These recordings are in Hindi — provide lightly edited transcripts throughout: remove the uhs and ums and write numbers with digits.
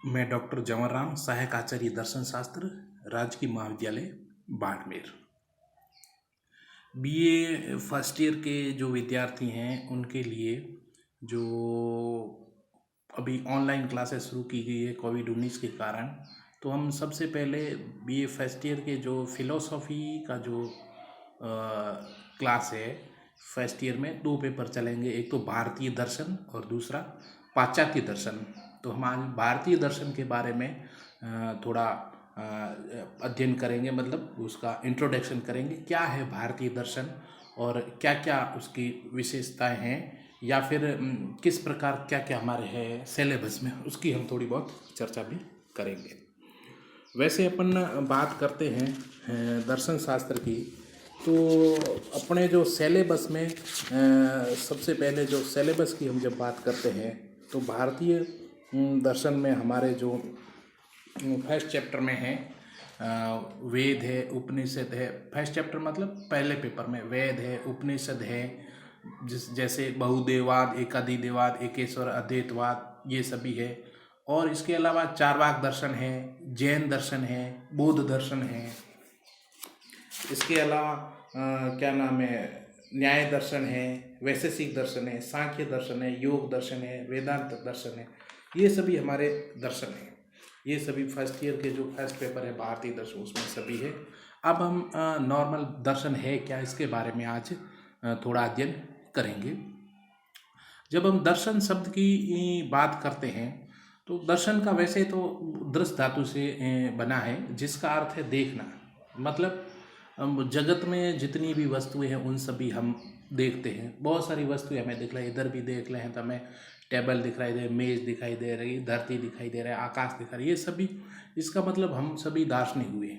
मैं डॉक्टर जवाहर राम, सहायक आचार्य दर्शन शास्त्र, राजकीय महाविद्यालय बाड़मेर। बीए फर्स्ट ईयर के जो विद्यार्थी हैं उनके लिए जो अभी ऑनलाइन क्लासेस शुरू की गई है कोविड-19 के कारण, तो हम सबसे पहले बीए फर्स्ट ईयर के जो फिलोसॉफी का जो क्लास है, फर्स्ट ईयर में 2 पेपर चलेंगे। एक तो भारतीय दर्शन और दूसरा पाश्चात्य दर्शन। तो हम आज भारतीय दर्शन के बारे में थोड़ा अध्ययन करेंगे, मतलब उसका इंट्रोडक्शन करेंगे। क्या है भारतीय दर्शन और क्या क्या उसकी विशेषताएं हैं, या फिर किस प्रकार क्या क्या हमारे है सिलेबस में, उसकी हम थोड़ी बहुत चर्चा भी करेंगे। वैसे अपन बात करते हैं दर्शन शास्त्र की, तो अपने जो सिलेबस में सबसे पहले जो सिलेबस की हम जब बात करते हैं तो भारतीय दर्शन में हमारे जो फर्स्ट चैप्टर में है वेद है, उपनिषद है। फर्स्ट चैप्टर मतलब पहले पेपर में वेद है, उपनिषद है, जैसे बहुदेववाद, एकादिदेववाद, एकेश्वर, अद्वैतवाद, ये सभी है। और इसके अलावा चारवाक दर्शन है, जैन दर्शन है, बौद्ध दर्शन है। इसके अलावा क्या नाम है, न्याय दर्शन है, वैशेषिक दर्शन है, सांख्य दर्शन है, योग दर्शन है, वेदांत दर्शन है। ये सभी हमारे दर्शन हैं। ये सभी फर्स्ट ईयर के जो फर्स्ट पेपर है भारतीय दर्शन, उसमें सभी है। अब हम नॉर्मल दर्शन है क्या, इसके बारे में आज थोड़ा अध्ययन करेंगे। जब हम दर्शन शब्द की बात करते हैं तो दर्शन का वैसे तो दृश्य धातु से बना है, जिसका अर्थ है देखना। मतलब जगत में जितनी भी वस्तुएं हैं उन सभी हम देखते हैं। बहुत सारी वस्तुएं हमें दिख रही है, इधर भी देख रहे हैं तो हमें टेबल दिखाई दे, मेज दिखाई दे रही, धरती दिखाई दे रहा है, आकाश दिखा रही है, ये सभी, इसका मतलब हम सभी दार्शनिक हुए।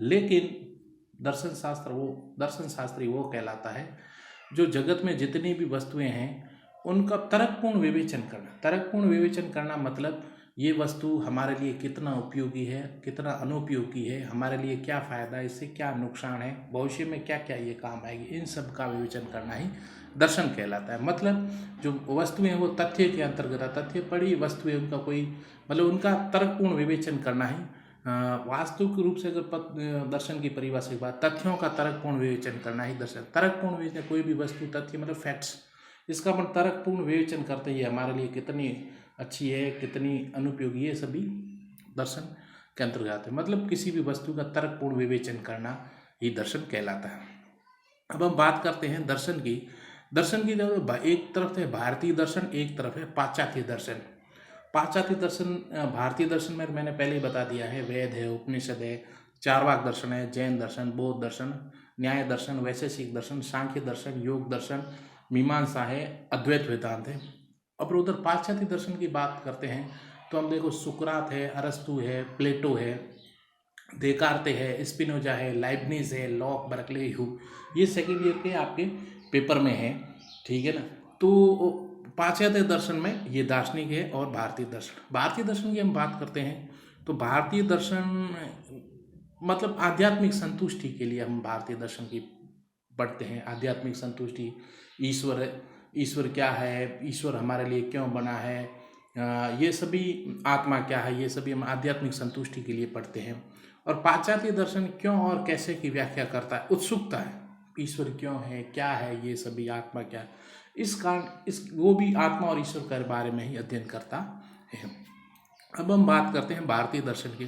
लेकिन दर्शन शास्त्री वो कहलाता है जो जगत में जितनी भी वस्तुएं हैं उनका तर्कपूर्ण विवेचन करना। तर्कपूर्ण विवेचन करना मतलब ये वस्तु हमारे लिए कितना उपयोगी है, कितना अनुपयोगी है, हमारे लिए क्या फ़ायदा है, इससे क्या नुकसान है, भविष्य में क्या क्या ये काम आएगी, इन सब का विवेचन करना ही दर्शन कहलाता है। मतलब जो वस्तुएं हैं वो तथ्य के अंतर्गत है, तथ्य पड़ी वस्तुएं, उनका कोई मतलब उनका तर्कपूर्ण विवेचन करना ही वास्तविक रूप से अगर दर्शन की परिभाषा की बात, तथ्यों का तर्कपूर्ण विवेचन करना ही दर्शन। तर्कपूर्ण विवेचन, कोई भी वस्तु तथ्य मतलब फैक्ट्स, इसका अपन तर्कपूर्ण विवेचन करते ही हमारे लिए कितनी अच्छी है, कितनी अनुपयोगी है, सभी दर्शन के अंतर्गत आते हैं। मतलब किसी भी वस्तु का तर्कपूर्ण विवेचन करना ही दर्शन कहलाता है। अब हम बात करते हैं दर्शन की। एक तरफ है भारतीय दर्शन, एक तरफ है पाश्चात्य दर्शन। पाश्चात्य दर्शन, भारतीय दर्शन में मैंने पहले ही बता दिया है, वेद है, उपनिषद है, चारवाक दर्शन है, जैन दर्शन, बौद्ध दर्शन, न्याय दर्शन, वैशेषिक दर्शन, सांख्य दर्शन, योग दर्शन, मीमांसा है, अद्वैत वेदांत है। अब उधर पाश्चात्य दर्शन की बात करते हैं तो हम देखो सुकरात है, अरस्तु है, प्लेटो है, देकार्ते है, स्पिनोजा है, लाइबनिज है, लॉक, बर्कले, ह्यूम, ये सेकेंड ईयर के आपके पेपर में है, ठीक है ना। तो पाश्चात्य दर्शन में ये दार्शनिक है। और भारतीय दर्शन की हम बात करते हैं तो भारतीय दर्शन मतलब आध्यात्मिक संतुष्टि के लिए हम भारतीय दर्शन की पढ़ते हैं। आध्यात्मिक संतुष्टि, ईश्वर क्या है, ईश्वर हमारे लिए क्यों बना है, ये सभी, आत्मा क्या है, ये सभी हम आध्यात्मिक संतुष्टि के लिए पढ़ते हैं। और पाश्चात्य दर्शन क्यों और कैसे की व्याख्या करता है, उत्सुकता है, ईश्वर क्यों है, क्या है ये सभी, आत्मा क्या है, इस कारण वो भी आत्मा और ईश्वर के बारे में ही अध्ययन करता है। अब हम बात करते हैं भारतीय दर्शन की।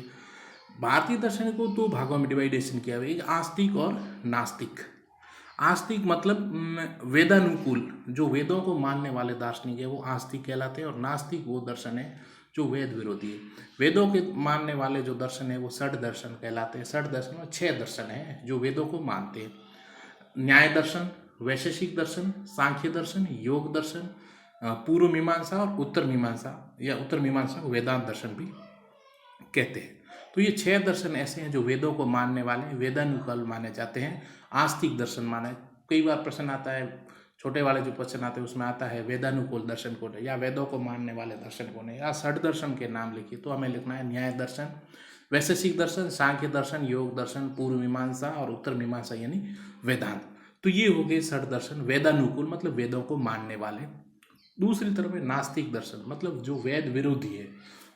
भारतीय दर्शन को 2 भागों में डिवाइडेशन किया हुआ है, एक आस्तिक और नास्तिक। आस्तिक मतलब वेदानुकूल, जो वेदों को मानने वाले दार्शनिक है वो आस्तिक कहलाते हैं। और नास्तिक वो दर्शन है जो वेद विरोधी है। वेदों के मानने वाले जो दर्शन है वो षड दर्शन कहलाते हैं। षड दर्शन में 6 दर्शन है जो वेदों को मानते हैं। न्याय दर्शन, वैशेषिक दर्शन, सांख्य दर्शन, योग दर्शन, पूर्व मीमांसा और उत्तर मीमांसा, या उत्तर मीमांसा को वेदांत दर्शन भी कहते हैं। तो ये 6 दर्शन ऐसे हैं जो वेदों को मानने वाले, वेदानुकूल माने जाते हैं। आस्तिक दर्शन माने, कई बार प्रश्न आता है, छोटे वाले जो प्रश्न आते हैं उसमें आता है वेदानुकूल दर्शन कौन है, या वेदों को मानने वाले दर्शन कौन है, या षड दर्शन के नाम लिखिए, तो हमें लिखना है न्याय दर्शन, वैशेषिक दर्शन, सांख्य दर्शन, योग दर्शन, पूर्व मीमांसा और उत्तर मीमांसा यानी वेदांत। तो ये हो गए षड दर्शन, वेदानुकूल मतलब वेदों को मानने वाले। दूसरी तरफ है नास्तिक दर्शन, मतलब जो वेद विरोधी है,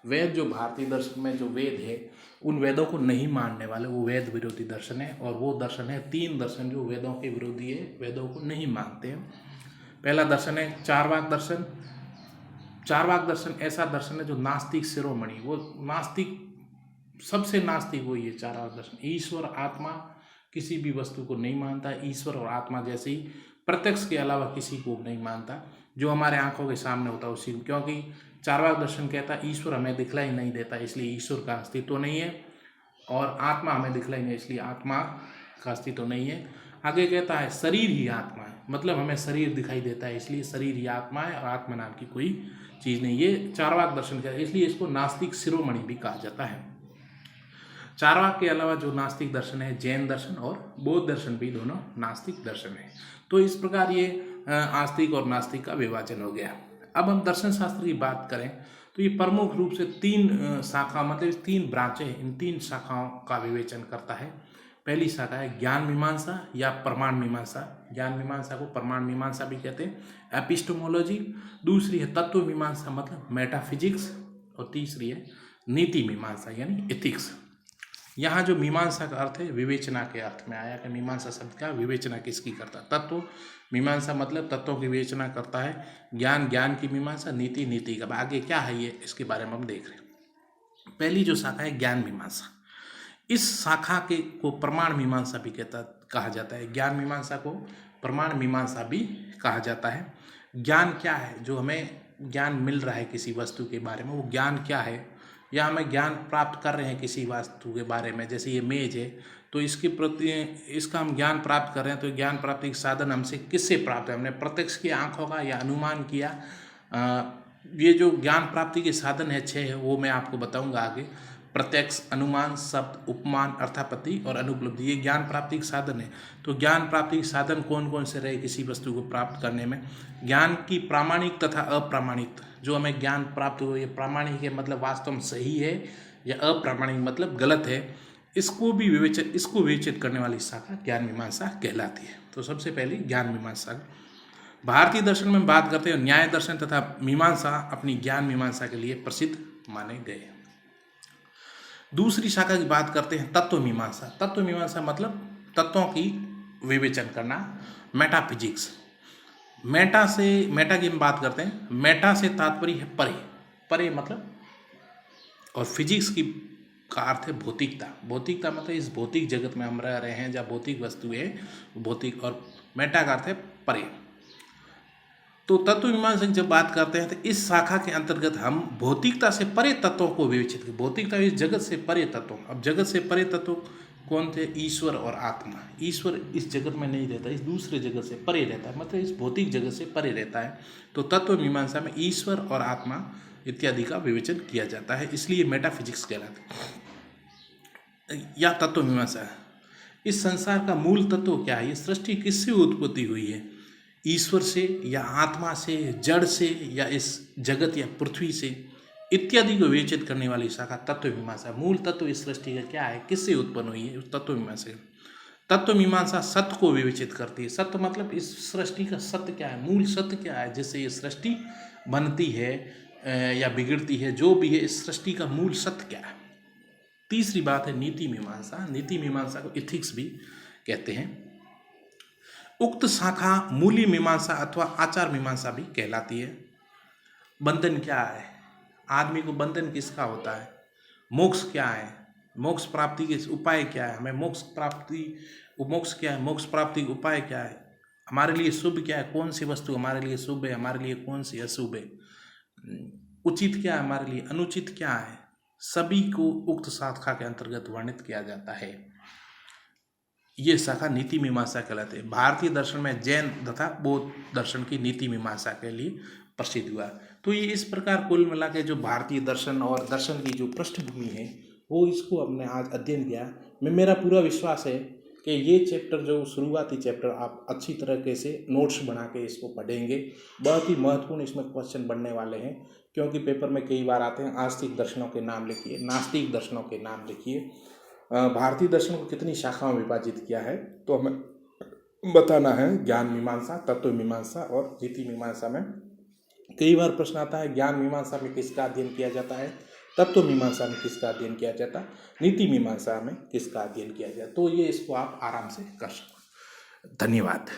वेद जो भारतीय दर्शन में जो वेद है उन वेदों को नहीं मानने वाले वो वेद विरोधी दर्शन है। और वो दर्शन है 3 दर्शन जो वेदों के विरोधी है, वेदों को नहीं मानते हैं। पहला दर्शन है चारवाक दर्शन। चारवाक दर्शन ऐसा दर्शन है जो नास्तिक शिरोमणि, वो नास्तिक, सबसे नास्तिक वही है चारवाक दर्शन। ईश्वर आत्मा किसी भी वस्तु को नहीं मानता, ईश्वर और आत्मा जैसे ही प्रत्यक्ष के अलावा किसी को नहीं मानता, जो हमारे आंखों के सामने होता है उसी, क्योंकि चारवाक दर्शन कहता है ईश्वर हमें दिखलाई नहीं देता इसलिए ईश्वर का अस्तित्व नहीं है, और आत्मा हमें दिखलाई नहीं इसलिए आत्मा का अस्तित्व नहीं है। आगे कहता है शरीर ही आत्मा है, मतलब हमें शरीर दिखाई देता है इसलिए शरीर ही आत्मा है और आत्मा नाम की कोई चीज़ नहीं। ये चारवाक दर्शन कहता है, इसलिए इसको नास्तिक शिरोमणि भी कहा जाता है। चारवाक के अलावा जो नास्तिक दर्शन है, जैन दर्शन और बौद्ध दर्शन भी दोनों नास्तिक दर्शन है। तो इस प्रकार ये आस्तिक और नास्तिक का विभाजन हो गया। अब हम दर्शन शास्त्र की बात करें तो ये प्रमुख रूप से 3 शाखा, मतलब 3 ब्रांचें, इन 3 शाखाओं का विवेचन करता है। पहली शाखा है ज्ञान मीमांसा या प्रमाण मीमांसा। ज्ञान मीमांसा को प्रमाण मीमांसा भी कहते हैं, एपिस्टेमोलॉजी। दूसरी है तत्व मीमांसा मतलब मेटाफिजिक्स, और तीसरी है नीति मीमांसा यानी एथिक्स। यहाँ जो मीमांसा का अर्थ है विवेचना के अर्थ में आया कि मीमांसा शब्द का विवेचना किसकी करता है। तत्व मीमांसा मतलब तत्वों की विवेचना करता है, ज्ञान ज्ञान की मीमांसा, नीति नीति का। आगे क्या है ये, इसके बारे में हम देख रहे हैं। पहली जो शाखा है ज्ञान मीमांसा, इस शाखा के को प्रमाण मीमांसा भी कहा जाता है। ज्ञान मीमांसा को प्रमाण मीमांसा भी कहा जाता है। ज्ञान क्या है, जो हमें ज्ञान मिल रहा है किसी वस्तु के बारे में, वो ज्ञान क्या है, या हमें ज्ञान प्राप्त कर रहे हैं किसी वस्तु के बारे में। जैसे ये मेज है तो इसके प्रति इसका हम ज्ञान प्राप्त कर रहे हैं, तो ज्ञान प्राप्ति के साधन हमसे किससे प्राप्त है, हमने प्रत्यक्ष की आंखों का या अनुमान किया। ये जो ज्ञान प्राप्ति के साधन है 6 है, वो मैं आपको बताऊंगा आगे। प्रत्यक्ष, अनुमान, शब्द, उपमान, अर्थापत्ति और अनुपलब्धि, ये ज्ञान प्राप्ति के साधन है। तो ज्ञान प्राप्ति के साधन कौन कौन से रहे किसी वस्तु को प्राप्त करने में। ज्ञान की प्रामाणिक तथा अप्रामाणिक, जो हमें ज्ञान प्राप्त हुआ ये प्रामाणिक है मतलब वास्तव में सही है, या अप्रामाणिक मतलब गलत है, इसको विवेचित करने वाली शाखा ज्ञान मीमांसा कहलाती है। तो सबसे पहले ज्ञान मीमांसा। भारतीय दर्शन में बात करते हैं, न्याय दर्शन तथा मीमांसा अपनी ज्ञान मीमांसा के लिए प्रसिद्ध माने गए। दूसरी शाखा की बात करते हैं तत्व मीमांसा। तत्व मीमांसा मतलब तत्वों की विवेचन करना, मेटाफिजिक्स। मेटा की हम बात करते हैं, मेटा से तात्पर्य है परे, परे मतलब, और फिजिक्स की का अर्थ है भौतिकता। भौतिकता मतलब इस भौतिक जगत में हम रह रहे हैं, जहाँ भौतिक वस्तुएं भौतिक, और मेटा का अर्थ है परे। तो तत्व मीमांसा की जब बात करते हैं तो इस शाखा के अंतर्गत हम भौतिकता से परे तत्वों को विवेचित करें। भौतिकता इस जगत से परे तत्व, अब जगत से परे तत्व कौन थे, ईश्वर और आत्मा। ईश्वर इस जगत में नहीं रहता, इस दूसरे जगत से परे रहता है, मतलब इस भौतिक जगत से परे रहता है। तो तत्व मीमांसा में ईश्वर और आत्मा इत्यादि का विवेचन किया जाता है, इसलिए मेटाफिजिक्स कहलाते हैं या तत्व मीमांसा। इस संसार का मूल तत्व क्या है, ये सृष्टि किससे उत्पत्ति हुई है, ईश्वर से या आत्मा से, जड़ से, या इस जगत या पृथ्वी से, इत्यादि को विवेचित करने वाली शाखा तत्व मीमांसा। मूल तत्व इस सृष्टि का क्या है, किससे उत्पन्न हुई है, उस तत्व मीमांसा। तत्व मीमांसा सत्य को विवेचित करती है। सत्य मतलब इस सृष्टि का सत्य क्या है, मूल सत्य क्या है, जिससे ये सृष्टि बनती है या बिगड़ती है, जो भी है इस सृष्टि का मूल सत्य क्या है। तीसरी बात है नीति मीमांसा। नीति मीमांसा को इथिक्स भी कहते हैं। उक्त शाखा मूली मीमांसा अथवा आचार मीमांसा भी कहलाती है। बंधन क्या है, आदमी को बंधन किसका होता है, मोक्ष क्या है, मोक्ष प्राप्ति के उपाय क्या है, हमें मोक्ष क्या है, मोक्ष प्राप्ति के उपाय क्या है, हमारे लिए शुभ क्या है, कौन सी वस्तु हमारे लिए शुभ है, हमारे लिए कौन सी अशुभ है, उचित क्या है हमारे लिए, अनुचित क्या है, सभी को उक्त शाखा के अंतर्गत वर्णित किया जाता है। ये शाखा नीति मीमांसा कहलाते हैं। भारतीय दर्शन में जैन तथा बौद्ध दर्शन की नीति मीमांसा के लिए प्रसिद्ध हुआ। तो ये इस प्रकार कुल मिला के जो भारतीय दर्शन और दर्शन की जो पृष्ठभूमि है वो इसको हमने आज अध्ययन किया। मेरा पूरा विश्वास है कि ये चैप्टर जो शुरुआती चैप्टर आप अच्छी तरीके से नोट्स बना के इसको पढ़ेंगे। बहुत ही महत्वपूर्ण इसमें क्वेश्चन बनने वाले हैं, क्योंकि पेपर में कई बार आते हैं आस्तिक दर्शनों के नाम लिखिए, नास्तिक दर्शनों के नाम लिखिए, भारतीय दर्शन को कितनी शाखाओं में विभाजित किया है तो हमें बताना है। ज्ञान मीमांसा, तत्व मीमांसा और नीति मीमांसा में कई बार प्रश्न आता है ज्ञान मीमांसा में किसका अध्ययन किया जाता है, तत्व मीमांसा में किसका अध्ययन किया जाता, नीति मीमांसा में किसका अध्ययन किया जाता। तो ये इसको आप आराम से कर सको। धन्यवाद।